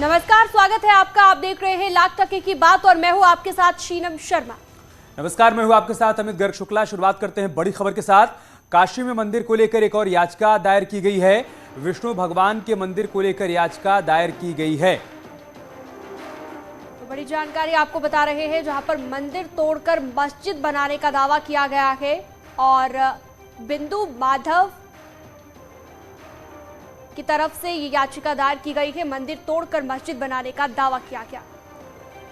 नमस्कार, स्वागत है आपका। आप देख रहे हैं लाख टके की बात और मैं हूं आपके साथ शीनम शर्मा। नमस्कार, मैं हूं आपके साथ अमित गर्ग शुक्ला। शुरुआत करते हैं बड़ी खबर के साथ। काशी में मंदिर को लेकर एक और याचिका दायर की गई है। विष्णु भगवान के मंदिर को लेकर याचिका दायर की गई है। तो बड़ी जानकारी आपको बता रहे हैं, जहां पर मंदिर तोड़कर मस्जिद बनाने का दावा किया गया है और बिंदु माधव की तरफ से ये याचिका दायर की गई है। मंदिर तोड़कर मस्जिद बनाने का दावा किया गया।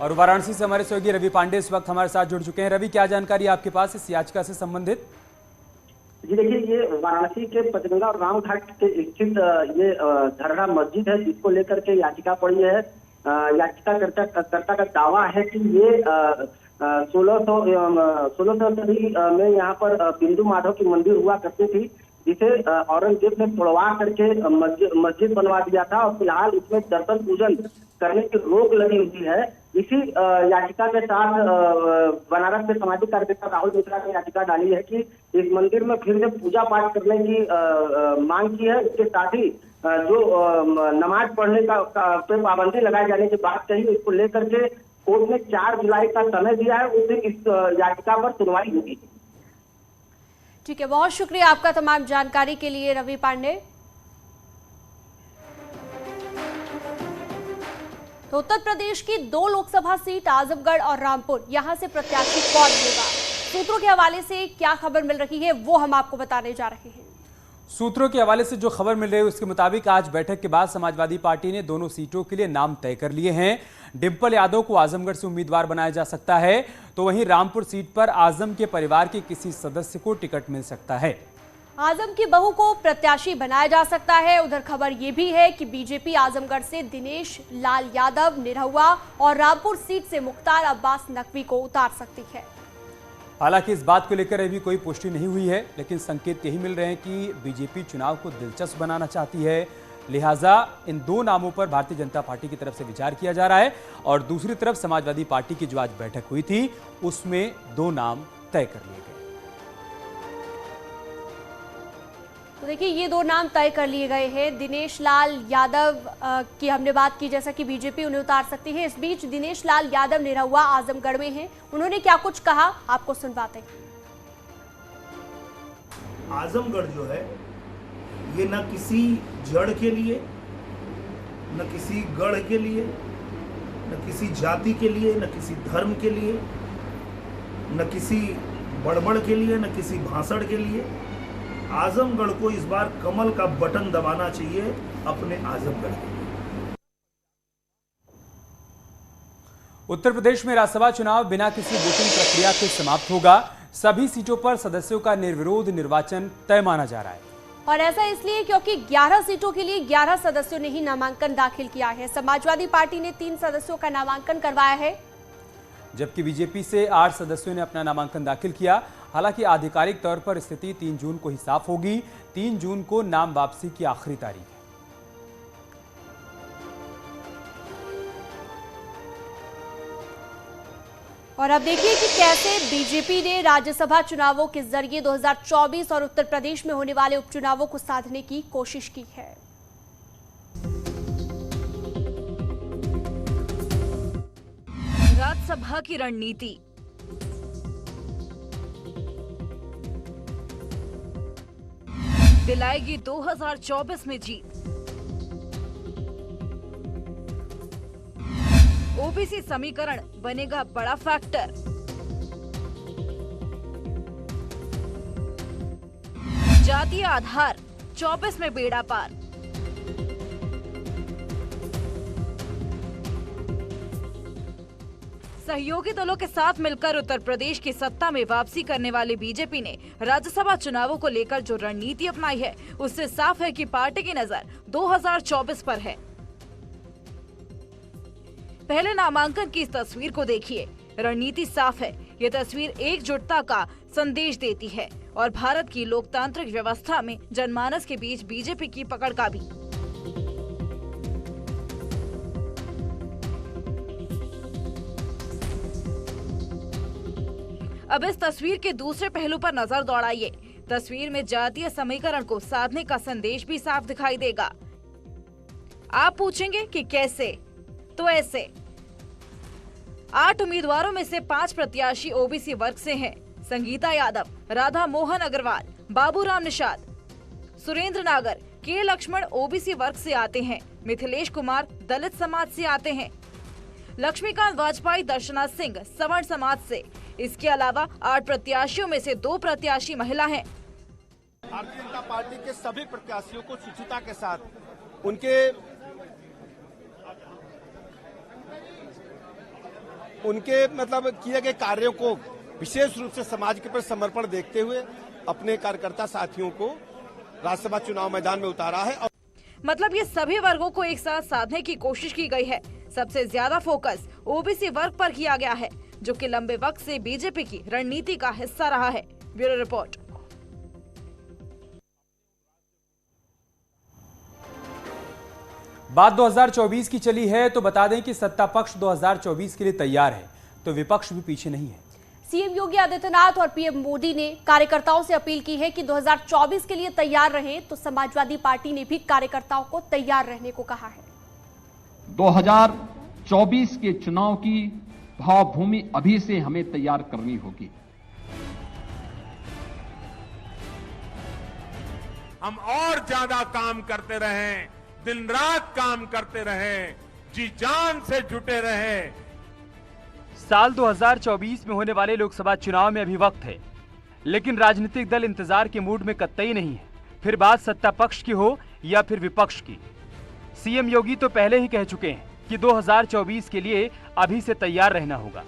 और वाराणसी से हमारे सहयोगी रवि पांडे इस वक्त हमारे साथ जुड़ चुके हैं। रवि, क्या जानकारी आपके पास इस याचिका से संबंधित? जी देखिए, ये वाराणसी के पचगंगा और राम घाट के स्थित ये धरना मस्जिद है, जिसको लेकर के याचिका पड़ी है। याचिकाकर्ता का दावा है कि ये 1600 सदी में यहाँ पर बिंदु माधव की मंदिर हुआ करती थी, जिसे औरंगजेब ने तोड़वा करके मस्जिद बनवा दिया था और फिलहाल इसमें दर्शन पूजन करने की रोक लगी हुई है। इसी याचिका के साथ बनारस के सामाजिक कार्यकर्ता राहुल मिश्रा ने याचिका डाली है कि इस मंदिर में फिर से पूजा पाठ करने की मांग की है। इसके साथ ही जो नमाज पढ़ने का पे पाबंदी लगाए जाने की बात कही, इसको लेकर के कोर्ट ने 4 जुलाई का समय दिया है। उस दिन इस याचिका पर सुनवाई होगी। ठीक है, बहुत शुक्रिया आपका तमाम जानकारी के लिए रवि पांडे। तो उत्तर प्रदेश की 2 लोकसभा सीट आजमगढ़ और रामपुर, यहां से प्रत्याशी कौन होगा? सूत्रों के हवाले से क्या खबर मिल रही है वो हम आपको बताने जा रहे हैं। सूत्रों के हवाले से जो खबर मिल रही है उसके मुताबिक आज बैठक के बाद समाजवादी पार्टी ने दोनों सीटों के लिए नाम तय कर लिए हैं। डिंपल यादव को आजमगढ़ से उम्मीदवार बनाया जा सकता है, तो वहीं रामपुर सीट पर आजम के परिवार के किसी सदस्य को टिकट मिल सकता है। आजम की बहू को प्रत्याशी बनाया जा सकता है। उधर खबर यह भी है कि बीजेपी आजमगढ़ से दिनेश लाल यादव निरहुआ और रामपुर सीट से मुख्तार अब्बास नकवी को उतार सकती है। हालांकि इस बात को लेकर अभी कोई पुष्टि नहीं हुई है, लेकिन संकेत यही मिल रहे हैं कि बीजेपी चुनाव को दिलचस्प बनाना चाहती है। लिहाजा इन 2 नामों पर भारतीय जनता पार्टी की तरफ से विचार किया जा रहा है और दूसरी तरफ समाजवादी पार्टी की जो आज बैठक हुई थी उसमें 2 नाम तय कर लिए गए। तो देखिए, ये 2 नाम तय कर लिए गए हैं। दिनेश लाल यादव की हमने बात की, जैसा कि बीजेपी उन्हें उतार सकती है। इस बीच दिनेश लाल यादव निरहुआ आजमगढ़ में हैं। उन्होंने क्या कुछ कहा, आपको सुनवाते हैं। आजमगढ़ जो है ये न किसी जड़ के लिए, न किसी गढ़ के लिए, न किसी जाति के लिए, न किसी धर्म के लिए, न किसी बड़बड़ के लिए, न किसी भाषण के लिए। आजमगढ़ को इस बार कमल का बटन दबाना चाहिए अपने आजमगढ़ के लिए। उत्तर प्रदेश में राज्यसभा चुनाव बिना किसी वोटिंग प्रक्रिया के समाप्त होगा। सभी सीटों पर सदस्यों का निर्विरोध निर्वाचन तय माना जा रहा है। और ऐसा इसलिए क्योंकि 11 सीटों के लिए 11 सदस्यों ने ही नामांकन दाखिल किया है। समाजवादी पार्टी ने 3 सदस्यों का नामांकन करवाया है, जबकि बीजेपी से 8 सदस्यों ने अपना नामांकन दाखिल किया। हालांकि आधिकारिक तौर पर स्थिति 3 जून को ही साफ होगी। 3 जून को नाम वापसी की आखिरी तारीख है। और अब देखिए कि कैसे बीजेपी ने राज्यसभा चुनावों के जरिए 2024 और उत्तर प्रदेश में होने वाले उपचुनावों को साधने की कोशिश की है। राज्यसभा की रणनीति। दिलाएगी 2024 में जीत। ओबीसी समीकरण बनेगा बड़ा फैक्टर। जातीय आधार 24 में बेड़ा पार। सहयोगी दलों के साथ मिलकर उत्तर प्रदेश की सत्ता में वापसी करने वाली बीजेपी ने राज्यसभा चुनावों को लेकर जो रणनीति अपनाई है, उससे साफ है कि पार्टी की नजर 2024 पर है। पहले नामांकन की इस तस्वीर को देखिए। रणनीति साफ है। ये तस्वीर एकजुटता का संदेश देती है और भारत की लोकतांत्रिक व्यवस्था में जनमानस के बीच बीजेपी की पकड़ का भी। अब इस तस्वीर के दूसरे पहलू पर नजर दौड़ाइए। तस्वीर में जातीय समीकरण को साधने का संदेश भी साफ दिखाई देगा। आप पूछेंगे कि कैसे? तो ऐसे 8 उम्मीदवारों में से 5 प्रत्याशी ओबीसी वर्ग से हैं। संगीता यादव, राधा मोहन अग्रवाल, बाबूराम निषाद, सुरेंद्र नागर, के लक्ष्मण ओबीसी वर्ग से आते हैं। मिथिलेश कुमार दलित समाज से आते हैं। लक्ष्मीकांत वाजपेयी दर्शना सिंह सवर्ण समाज से। इसके अलावा 8 प्रत्याशियों में से 2 प्रत्याशी महिला हैं। भारतीय जनता पार्टी के सभी प्रत्याशियों को शुचिता के साथ उनके मतलब किए गए कार्यों को विशेष रूप से समाज के प्रति समर्पण देखते हुए अपने कार्यकर्ता साथियों को राज्यसभा चुनाव मैदान में उतारा है। मतलब ये सभी वर्गों को एक साथ साधने की कोशिश की गई है। सबसे ज्यादा फोकस ओबीसी वर्ग पर किया गया है, जो कि लंबे वक्त से बीजेपी की रणनीति का हिस्सा रहा है। Bureau report. बात 2024 की चली है तो बता दें कि सत्ता पक्ष 2024 के लिए तैयार है तो विपक्ष भी पीछे नहीं है। सीएम योगी आदित्यनाथ और पीएम मोदी ने कार्यकर्ताओं से अपील की है कि 2024 के लिए तैयार रहें, तो समाजवादी पार्टी ने भी कार्यकर्ताओं को तैयार रहने को कहा है। 2024 के चुनाव की भावभूमि अभी से हमें तैयार करनी होगी। हम और ज्यादा काम करते रहें, दिन रात काम करते रहें, जी जान से जुटे रहें। साल 2024 में होने वाले लोकसभा चुनाव में अभी वक्त है, लेकिन राजनीतिक दल इंतजार के मूड में कतई नहीं है। फिर बात सत्ता पक्ष की हो या फिर विपक्ष की, सीएम योगी तो पहले ही कह चुके हैं कि 2024 के लिए अभी से तैयार रहना होगा।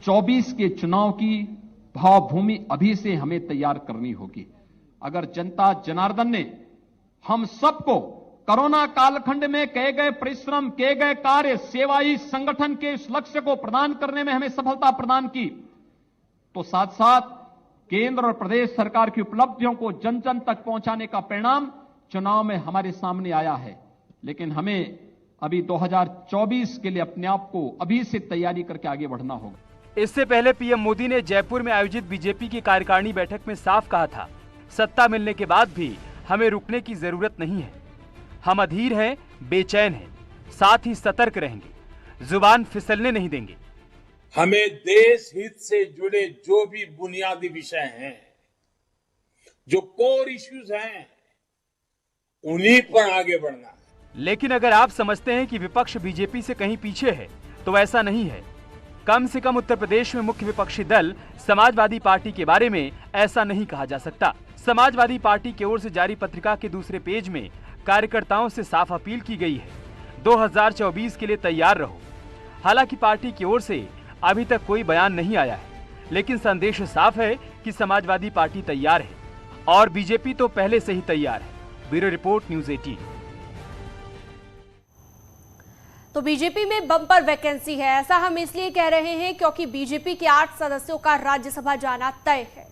24 के चुनाव की भावभूमि अभी से हमें तैयार करनी होगी। अगर जनता जनार्दन ने हम सबको कोरोना कालखंड में किए गए परिश्रम, किए गए कार्य, सेवाई संगठन के इस लक्ष्य को प्रदान करने में हमें सफलता प्रदान की, तो साथ साथ केंद्र और प्रदेश सरकार की उपलब्धियों को जन जन तक पहुंचाने का परिणाम चुनाव में हमारे सामने आया है। लेकिन हमें अभी 2024 के लिए अपने आप को अभी से तैयारी करके आगे बढ़ना होगा। इससे पहले पीएम मोदी ने जयपुर में आयोजित बीजेपी की कार्यकारिणी बैठक में साफ कहा था, सत्ता मिलने के बाद भी हमें रुकने की जरूरत नहीं है। हम अधीर हैं, बेचैन हैं, साथ ही सतर्क रहेंगे, जुबान फिसलने नहीं देंगे। हमें देश हित से जुड़े जो भी बुनियादी विषय हैं, जो कोर इश्यूज हैं, उन्हीं पर आगे बढ़ना है। लेकिन अगर आप समझते हैं कि विपक्ष बीजेपी से कहीं पीछे है तो ऐसा नहीं है। कम से कम उत्तर प्रदेश में मुख्य विपक्षी दल समाजवादी पार्टी के बारे में ऐसा नहीं कहा जा सकता। समाजवादी पार्टी की ओर से जारी पत्रिका के दूसरे पेज में कार्यकर्ताओं से साफ अपील की गई है, 2024 के लिए तैयार रहो। हालांकि पार्टी की ओर से अभी तक कोई बयान नहीं आया है, लेकिन संदेश साफ है कि समाजवादी पार्टी तैयार है और बीजेपी तो पहले से ही तैयार है। Bureau report, news 18। तो बीजेपी में बम्पर वैकेंसी है, ऐसा हम इसलिए कह रहे हैं क्योंकि बीजेपी के 8 सदस्यों का राज्यसभा जाना तय है।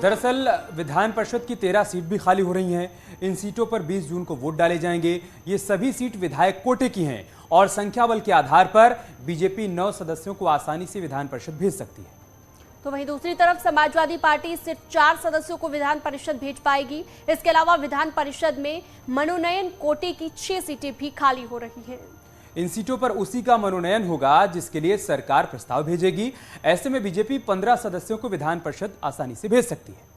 दरअसल विधान परिषद की 13 सीट भी खाली हो रही हैं। इन सीटों पर 20 जून को वोट डाले जाएंगे। ये सभी सीट विधायक कोटे की हैं और संख्या बल के आधार पर बीजेपी 9 सदस्यों को आसानी से विधान परिषद भेज सकती है। तो वहीं दूसरी तरफ समाजवादी पार्टी सिर्फ 4 सदस्यों को विधान परिषद भेज पाएगी। इसके अलावा विधान परिषद में मनोनयन कोटे की 6 सीटें भी खाली हो रही हैं। इन सीटों पर उसी का मनोनयन होगा जिसके लिए सरकार प्रस्ताव भेजेगी। ऐसे में बीजेपी 15 सदस्यों को विधान परिषद आसानी से भेज सकती है।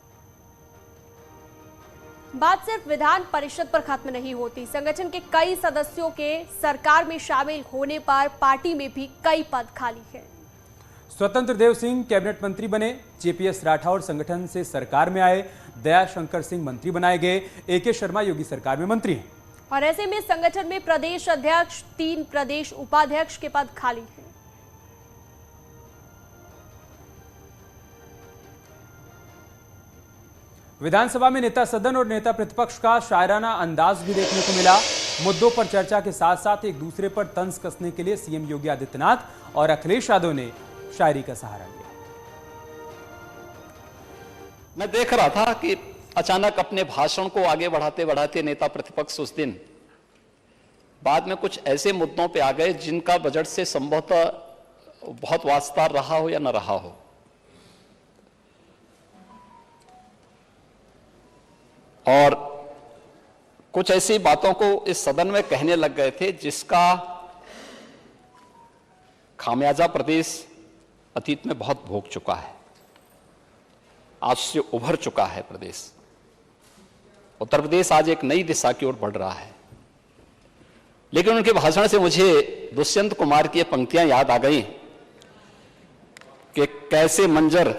बात सिर्फ विधान परिषद पर खत्म नहीं होती। संगठन के कई सदस्यों के सरकार में शामिल होने पर पार्टी में भी कई पद खाली हैं। स्वतंत्र देव सिंह कैबिनेट मंत्री बने, जेपीएस राठौर संगठन से सरकार में आए, दयाशंकर सिंह मंत्री बनाए गए, एके शर्मा योगी सरकार में मंत्री हैं। और ऐसे में संगठन में प्रदेश अध्यक्ष, 3 प्रदेश उपाध्यक्ष के पद खाली हैं। विधानसभा में नेता सदन और नेता प्रतिपक्ष का शायराना अंदाज भी देखने को मिला। मुद्दों पर चर्चा के साथ साथ एक दूसरे पर तंज कसने के लिए सीएम योगी आदित्यनाथ और अखिलेश यादव ने शायरी का सहारा लिया। मैं देख रहा था कि अचानक अपने भाषण को आगे बढ़ाते बढ़ाते नेता प्रतिपक्ष उस दिन बाद में कुछ ऐसे मुद्दों पे आ गए जिनका बजट से संभवतः बहुत वास्ता रहा हो या न रहा हो। और कुछ ऐसी बातों को इस सदन में कहने लग गए थे जिसका खामियाजा प्रदेश अतीत में बहुत भोग चुका है, आज से उभर चुका है प्रदेश। उत्तर प्रदेश आज एक नई दिशा की ओर बढ़ रहा है। लेकिन उनके भाषण से मुझे दुष्यंत कुमार की ये पंक्तियां याद आ गई कि कैसे मंजर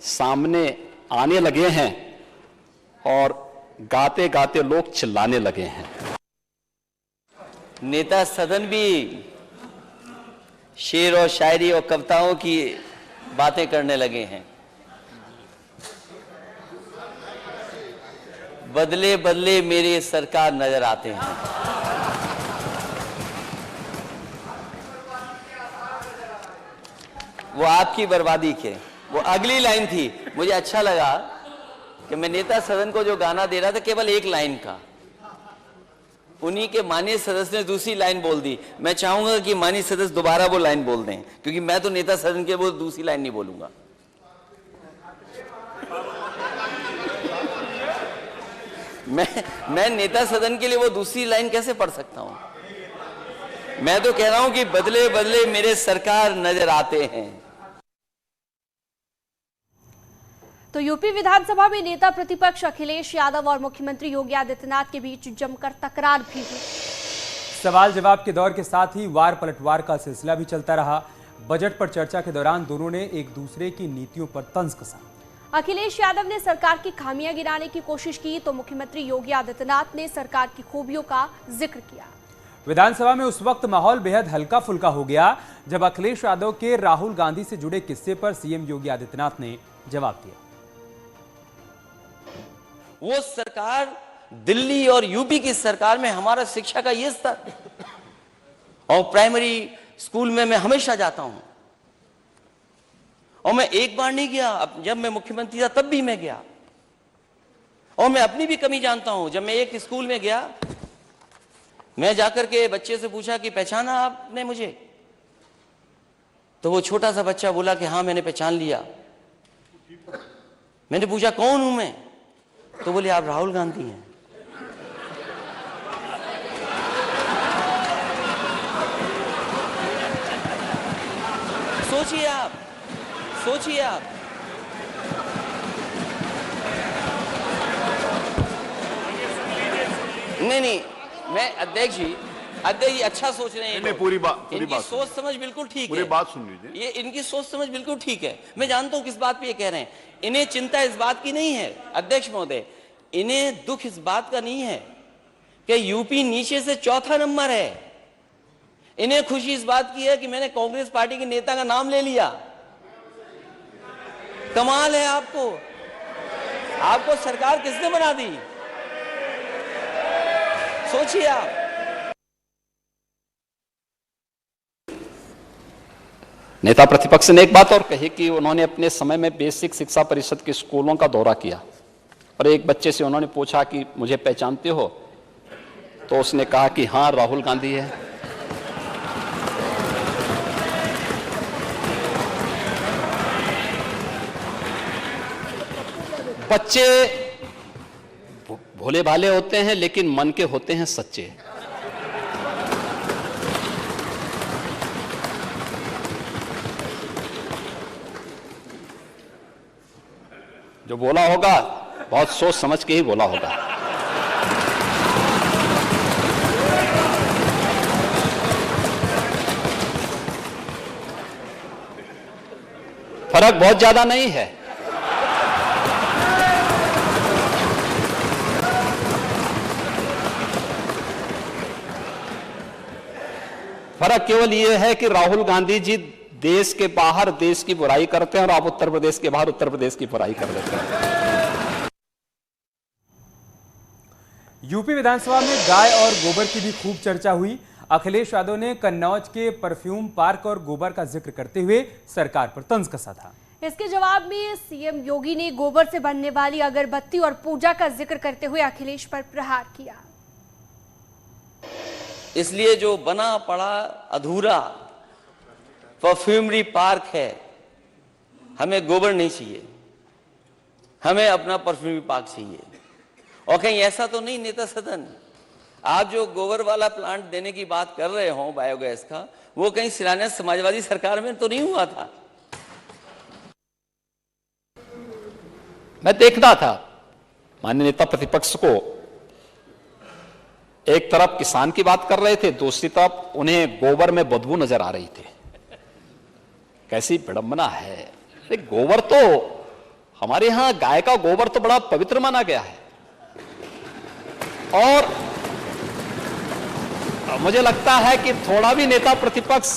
सामने आने लगे हैं और गाते गाते लोग चिल्लाने लगे हैं। नेता सदन भी शेर और शायरी और कविताओं की बातें करने लगे हैं। बदले बदले मेरे सरकार नजर आते हैं। वो आपकी बर्बादी के, वो अगली लाइन थी। मुझे अच्छा लगा कि मैं नेता सदन को जो गाना दे रहा था केवल एक लाइन का, उन्हीं के माननीय सदस्य ने दूसरी लाइन बोल दी। मैं चाहूंगा कि माननीय सदस्य दोबारा वो लाइन बोल दें, क्योंकि मैं तो नेता सदन के वो दूसरी लाइन नहीं बोलूंगा। मैं नेता सदन के लिए वो दूसरी लाइन कैसे पढ़ सकता हूं? मैं तो कह रहा हूं कि बदले बदले मेरे सरकार नजर आते हैं। तो यूपी विधानसभा में नेता प्रतिपक्ष अखिलेश यादव और मुख्यमंत्री योगी आदित्यनाथ के बीच जमकर तकरार भी हुई। सवाल जवाब के दौर के साथ ही वार पलटवार का सिलसिला भी चलता रहा। बजट पर चर्चा के दौरान दोनों ने एक दूसरे की नीतियों पर तंज कसा। अखिलेश यादव ने सरकार की खामियां गिनाने की कोशिश की तो मुख्यमंत्री योगी आदित्यनाथ ने सरकार की खूबियों का जिक्र किया। विधानसभा में उस वक्त माहौल बेहद हल्का फुल्का हो गया जब अखिलेश यादव के राहुल गांधी से जुड़े किस्से पर सीएम योगी आदित्यनाथ ने जवाब दिया। वो सरकार दिल्ली और यूपी की सरकार में हमारा शिक्षा का ये स्तर, और प्राइमरी स्कूल में मैं हमेशा जाता हूं, और मैं एक बार नहीं गया, अब जब मैं मुख्यमंत्री था तब भी मैं गया, और मैं अपनी भी कमी जानता हूं। जब मैं एक स्कूल में गया, मैं जाकर के बच्चे से पूछा कि पहचाना आपने मुझे? तो वो छोटा सा बच्चा बोला कि हाँ मैंने पहचान लिया। मैंने पूछा कौन हूं मैं? तो बोले आप राहुल गांधी हैं। सोचिए आप, सोचिए आप। नहीं, मैं अध्यक्ष जी अच्छा सोच रहे हैं। पूरी बात सोच समझ बिल्कुल ठीक है। पूरी बात सुन लीजिए। ये इनकी सोच समझ बिल्कुल ठीक है। मैं जानता हूं किस बात पे ये कह रहे हैं। इन्हें चिंता इस बात की नहीं है अध्यक्ष महोदय, इन्हें दुख इस बात का नहीं है कि यूपी नीचे से चौथा नंबर है। इन्हें खुशी इस बात की है कि मैंने कांग्रेस पार्टी के नेता का नाम ले लिया। कमाल है आपको सरकार किसने बना दी? सोचिए आप। नेता प्रतिपक्ष ने एक बात और कही कि उन्होंने अपने समय में बेसिक शिक्षा परिषद के स्कूलों का दौरा किया और एक बच्चे से उन्होंने पूछा कि मुझे पहचानते हो? तो उसने कहा कि हाँ राहुल गांधी है। बच्चे भोले भाले होते हैं लेकिन मन के होते हैं सच्चे। जो बोला होगा बहुत सोच समझ के ही बोला होगा। फर्क बहुत ज्यादा नहीं है। फर्क केवल यह है कि राहुल गांधी जी देश के बाहर देश की बुराई करते हैं और आप उत्तर प्रदेश के बाहर उत्तर प्रदेश की बुराई कर देते हैं। यूपी विधानसभा में गाय और गोबर की भी खूब चर्चा हुई। अखिलेश यादव ने कन्नौज के परफ्यूम पार्क और गोबर का जिक्र करते हुए सरकार पर तंज कसा था। इसके जवाब में सीएम योगी ने गोबर से बनने वाली अगरबत्ती और पूजा का जिक्र करते हुए अखिलेश पर प्रहार किया। इसलिए जो बना पड़ा अधूरा परफ्यूमरी पार्क है, हमें गोबर नहीं चाहिए, हमें अपना परफ्यूमरी पार्क चाहिए। और कहीं ऐसा तो नहीं नेता सदन आप जो गोबर वाला प्लांट देने की बात कर रहे हो बायोगैस का, वो कहीं शिलान्यास समाजवादी सरकार में तो नहीं हुआ था? मैं देखता था माननीय नेता प्रतिपक्ष को, एक तरफ किसान की बात कर रहे थे, दूसरी तरफ उन्हें गोबर में बदबू नजर आ रही थी। कैसी विडंबना है। अरे गोबर तो हमारे यहां गाय का गोबर तो बड़ा पवित्र माना गया है, और मुझे लगता है कि थोड़ा भी नेता प्रतिपक्ष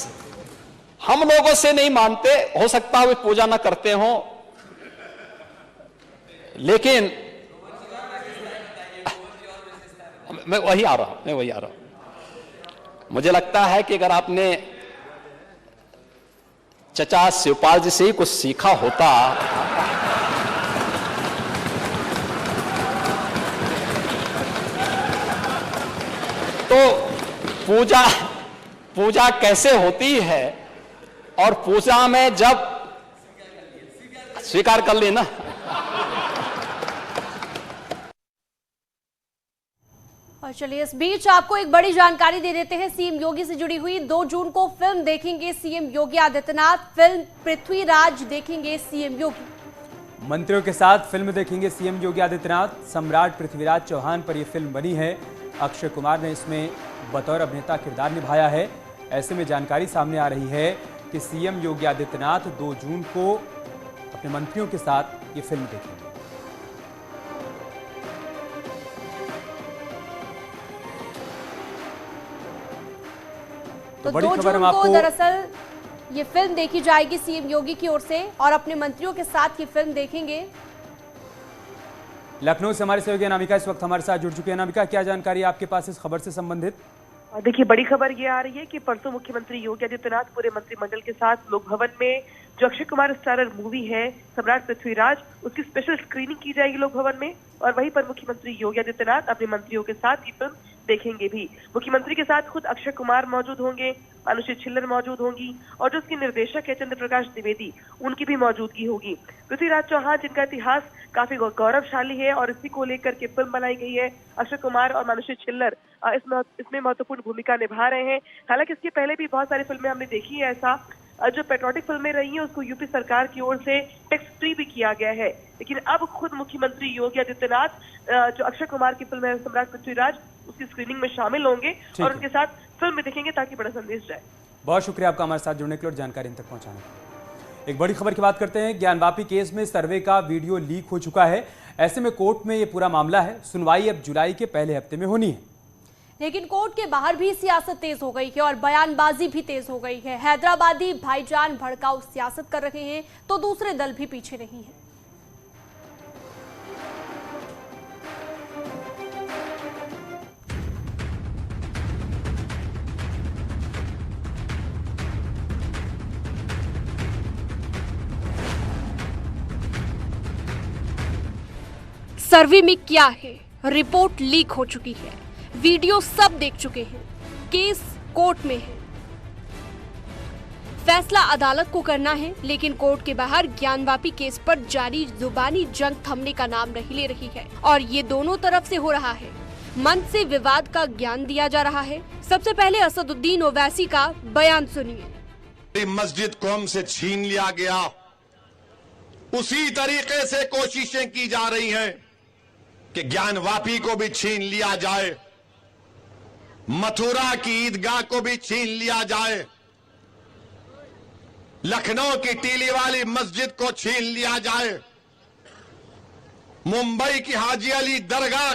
हम लोगों से नहीं मानते, हो सकता है वे पूजा ना करते हो, लेकिन मैं वही आ रहा हूं। मुझे लगता है कि अगर आपने चचा शिवपाल जी से ही कुछ सीखा होता तो पूजा कैसे होती है, और पूजा में जब स्वीकार कर लेना। और चलिए इस बीच आपको एक बड़ी जानकारी दे देते हैं सीएम योगी से जुड़ी हुई। 2 जून को फिल्म देखेंगे सीएम योगी आदित्यनाथ, फिल्म पृथ्वीराज देखेंगे सीएम योगी। मंत्रियों के साथ फिल्म देखेंगे सीएम योगी आदित्यनाथ। सम्राट पृथ्वीराज चौहान पर यह फिल्म बनी है। अक्षय कुमार ने इसमें बतौर अभिनेता किरदार निभाया है। ऐसे में जानकारी सामने आ रही है कि सीएम योगी आदित्यनाथ 2 जून को अपने मंत्रियों के साथ ये फिल्म देखेंगे। तो 2 जून को दरअसल ये फिल्म देखी जाएगी सीएम योगी की ओर से, और अपने मंत्रियों के साथ ये फिल्म देखेंगे। लखनऊ से हमारे सहयोगी अनामिका इस वक्त हमारे साथ जुड़ चुके हैं। अनामिका, क्या जानकारी है आपके पास इस खबर से संबंधित? देखिए, बड़ी खबर ये आ रही है कि परसों मुख्यमंत्री योगी आदित्यनाथ पूरे मंत्रिमंडल के साथ लोक भवन में जो अक्षय कुमार स्टारर मूवी है सम्राट पृथ्वीराज, उसकी स्पेशल स्क्रीनिंग की जाएगी लोक भवन में, और वहीं पर मुख्यमंत्री योगी आदित्यनाथ अपने मंत्रियों के साथ ये फिल्म देखेंगे भी। मुख्यमंत्री के साथ खुद अक्षय कुमार मौजूद होंगे, मानुषी छिल्लर मौजूद होंगी, और जो उसकी निर्देशक है चंद्र प्रकाश द्विवेदी, उनकी भी मौजूदगी होगी। पृथ्वीराज चौहान जिनका इतिहास काफी गौरवशाली है और इसी को लेकर के फिल्म बनाई गई है। अक्षय कुमार और मानुषी छिल्लर इसमें महत्वपूर्ण भूमिका निभा रहे हैं। हालांकि इसके पहले भी बहुत सारी फिल्में हमने देखी है ऐसा, जो पेट्रियोटिक फिल्में रही हैं उसको यूपी सरकार की ओर से टैक्स फ्री भी किया गया है। लेकिन अब खुद मुख्यमंत्री योगी आदित्यनाथ जो अक्षय कुमार की फिल्म है सम्राट पृथ्वीराज, उसकी स्क्रीनिंग में शामिल होंगे और उनके साथ फिल्म में देखेंगे ताकि बड़ा संदेश जाए। बहुत शुक्रिया आपका हमारे साथ जुड़ने के लिए और जानकारी इन तक पहुंचाने के लिए। एक बड़ी खबर की बात करते हैं। ज्ञानवापी केस में सर्वे का वीडियो लीक हो चुका है। ऐसे में कोर्ट में ये पूरा मामला है। सुनवाई अब जुलाई के पहले हफ्ते में होनी है। लेकिन कोर्ट के बाहर भी सियासत तेज हो गई है और बयानबाजी भी तेज हो गई है। हैदराबादी भाईजान भड़काऊ सियासत कर रहे हैं तो दूसरे दल भी पीछे नहीं है। सर्वे में क्या है? रिपोर्ट लीक हो चुकी है, वीडियो सब देख चुके हैं, केस कोर्ट में है, फैसला अदालत को करना है। लेकिन कोर्ट के बाहर ज्ञानवापी केस पर जारी जुबानी जंग थमने का नाम नहीं ले रही है और ये दोनों तरफ से हो रहा है। मंच से विवाद का ज्ञान दिया जा रहा है। सबसे पहले असदुद्दीन ओवैसी का बयान सुनिए। मस्जिद को हमसे छीन लिया गया, उसी तरीके से कोशिशें की जा रही हैं कि ज्ञानवापी को भी छीन लिया जाए, मथुरा की ईदगाह को भी छीन लिया जाए, लखनऊ की टीली वाली मस्जिद को छीन लिया जाए, मुंबई की हाजी अली दरगाह।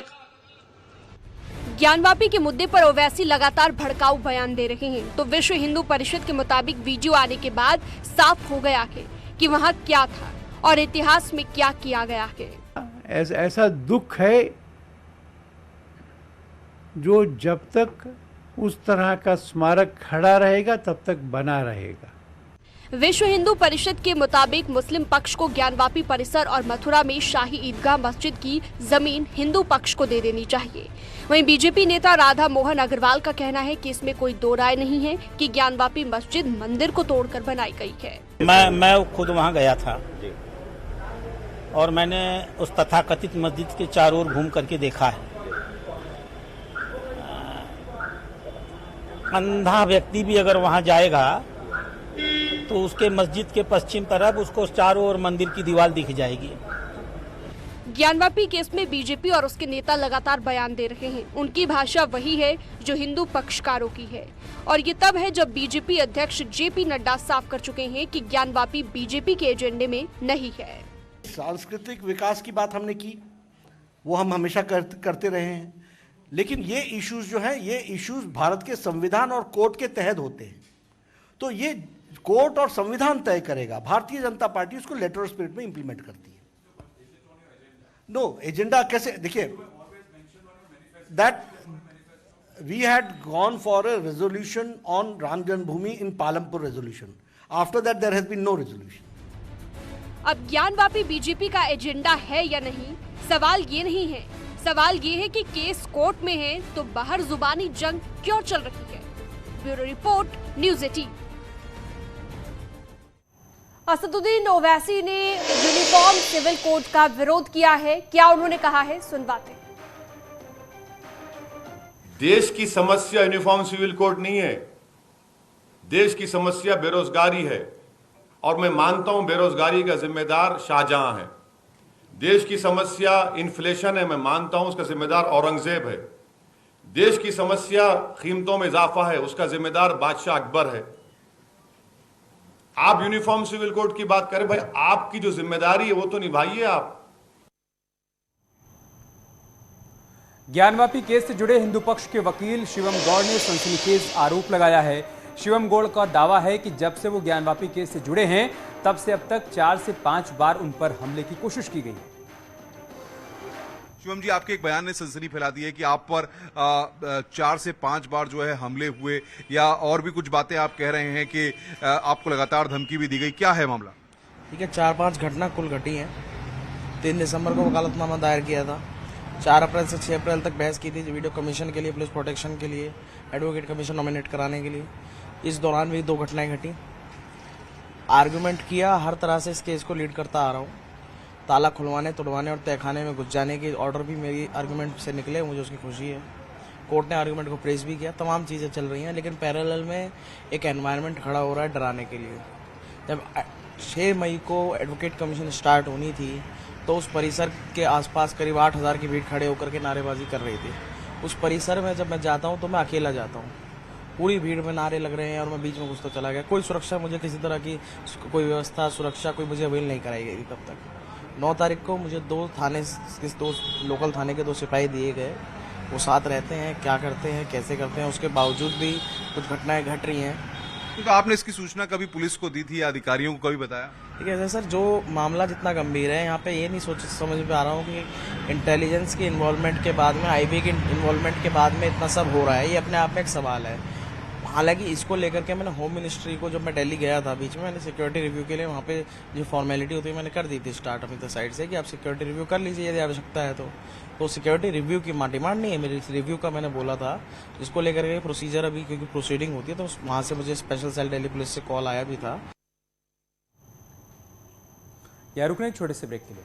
ज्ञानवापी के मुद्दे पर ओवैसी लगातार भड़काऊ बयान दे रहे हैं तो विश्व हिंदू परिषद के मुताबिक वीडियो आने के बाद साफ हो गया है कि वहां क्या था और इतिहास में क्या किया गया है। ऐसा दुख है जो जब तक उस तरह का स्मारक खड़ा रहेगा तब तक बना रहेगा। विश्व हिंदू परिषद के मुताबिक मुस्लिम पक्ष को ज्ञानवापी परिसर और मथुरा में शाही ईदगाह मस्जिद की जमीन हिंदू पक्ष को दे देनी चाहिए। वहीं बीजेपी नेता राधा मोहन अग्रवाल का कहना है कि इसमें कोई दो राय नहीं है कि ज्ञानवापी मस्जिद मंदिर को तोड़कर बनाई गई है। मैं खुद वहां गया था और मैंने उस तथाकथित मस्जिद के चारों ओर घूम करके देखा है। अंधा व्यक्ति भी अगर वहां जाएगा तो उसके मस्जिद के पश्चिम तरफ उसको चारों ओर मंदिर की दीवार दिख जाएगी। ज्ञानवापी केस में बीजेपी और उसके नेता लगातार बयान दे रहे हैं। उनकी भाषा वही है जो हिंदू पक्षकारों की है, और ये तब है जब बीजेपी अध्यक्ष जेपी नड्डा साफ कर चुके हैं कि ज्ञानवापी बीजेपी के एजेंडे में नहीं है। सांस्कृतिक विकास की बात हमने की, वो हम हमेशा करते रहे हैं, लेकिन ये इश्यूज जो हैं, ये इश्यूज भारत के संविधान और कोर्ट के तहत होते हैं, तो ये कोर्ट और संविधान तय करेगा। भारतीय जनता पार्टी उसको लेटर ऑफ स्पिरिट में इंप्लीमेंट करती है। नो एजेंडा कैसे, देखिए, that we had gone for a resolution on Ram Janmabhoomi in Palampur resolution, after that there has been no resolution. अब ज्ञानवापी बीजेपी का एजेंडा है या नहीं, सवाल ये नहीं है। सवाल ये है कि केस कोर्ट में है तो बाहर जुबानी जंग क्यों चल रही है। Bureau report, news 18। Asaduddin Owaisi ने यूनिफॉर्म सिविल कोड का विरोध किया है। क्या उन्होंने कहा है, सुनवाते हैं। देश की समस्या यूनिफॉर्म सिविल कोड नहीं है, देश की समस्या बेरोजगारी है, और मैं मानता हूं बेरोजगारी का जिम्मेदार शाहजहां है। देश की समस्या इन्फ्लेशन है, मैं मानता हूं उसका जिम्मेदार औरंगजेब है। देश की समस्या कीमतों में इजाफा है, उसका जिम्मेदार बादशाह अकबर है। आप यूनिफॉर्म सिविल कोड की बात करें, भाई आपकी जो जिम्मेदारी है वो तो निभाइए आप। ज्ञानवापी केस से जुड़े हिंदू पक्ष के वकील शिवम गौड़ ने सनसनीखेज आरोप लगाया है। शिवम गौड़ का दावा है कि जब से वो ज्ञानवापी केस से जुड़े हैं तब से अब तक 4 से 5 बार उन पर हमले की कोशिश की गई। शिवम जी, आपके एक बयान ने सनसनी फैला दी है कि आप पर 4 से 5 बार जो है हमले हुए, या और भी कुछ बातें आप कह रहे हैं कि आपको लगातार धमकी भी दी गई। क्या है मामला? ठीक है, 4-5 घटना कुल घटी हैं। 3 दिसंबर को वकालतनामा दायर किया था। 4 अप्रैल से 6 अप्रैल तक बहस की थी वीडियो कमीशन के लिए, पुलिस प्रोटेक्शन के लिए, एडवोकेट कमीशन नॉमिनेट कराने के लिए। इस दौरान भी 2 घटनाएं घटी। आर्गुमेंट किया, हर तरह से इस केस को लीड करता आ रहा हूँ। ताला खुलवाने, तोड़वाने और तहखाने में घुस जाने के ऑर्डर भी मेरी आर्गुमेंट से निकले, मुझे उसकी खुशी है। कोर्ट ने आर्गुमेंट को प्रेस भी किया। तमाम चीज़ें चल रही हैं, लेकिन पैरेलल में एक एनवायरनमेंट खड़ा हो रहा है डराने के लिए। जब 6 मई को एडवोकेट कमीशन स्टार्ट होनी थी तो उस परिसर के आसपास करीब 8,000 की भीड़ खड़े होकर के नारेबाजी कर रही थी। उस परिसर में जब मैं जाता हूँ तो मैं अकेला जाता हूँ, पूरी भीड़ में नारे लग रहे हैं और मैं बीच में घुसता चला गया। कोई सुरक्षा, मुझे किसी तरह की कोई व्यवस्था, सुरक्षा कोई मुझे अवेल नहीं कराई गई तब तक। 9 तारीख को मुझे 2 लोकल थाने के 2 सिपाही दिए गए। वो साथ रहते हैं, क्या करते हैं, कैसे करते हैं, उसके बावजूद भी कुछ घटनाएं घट रही हैं। तो आपने इसकी सूचना कभी पुलिस को दी थी या अधिकारियों को कभी बताया? ठीक है सर, जो मामला जितना गंभीर है, यहाँ पे ये नहीं समझ में आ रहा हूँ कि इंटेलिजेंस की इन्वॉल्वमेंट के बाद में, आईबी की इन्वॉल्वमेंट के बाद में इतना सब हो रहा है, ये अपने आप में एक सवाल है। हालांकि इसको लेकर के मैंने होम मिनिस्ट्री को, जब मैं दिल्ली गया था बीच में, मैंने सिक्योरिटी रिव्यू के लिए वहाँ पे जो फॉर्मेलिटी होती है मैंने कर दी थी स्टार्ट अपनी साइड से कि आप सिक्योरिटी रिव्यू कर लीजिए यदि आवश्यकता है तो सिक्योरिटी रिव्यू की डिमांड नहीं है मेरी, रिव्यू का मैंने बोला था, जिसको लेकर के प्रोसीजर अभी क्योंकि प्रोसीडिंग होती है तो वहाँ से मुझे स्पेशल सेल दिल्ली पुलिस से कॉल आया भी था। या रुकने एक छोटे से ब्रेक के लिए।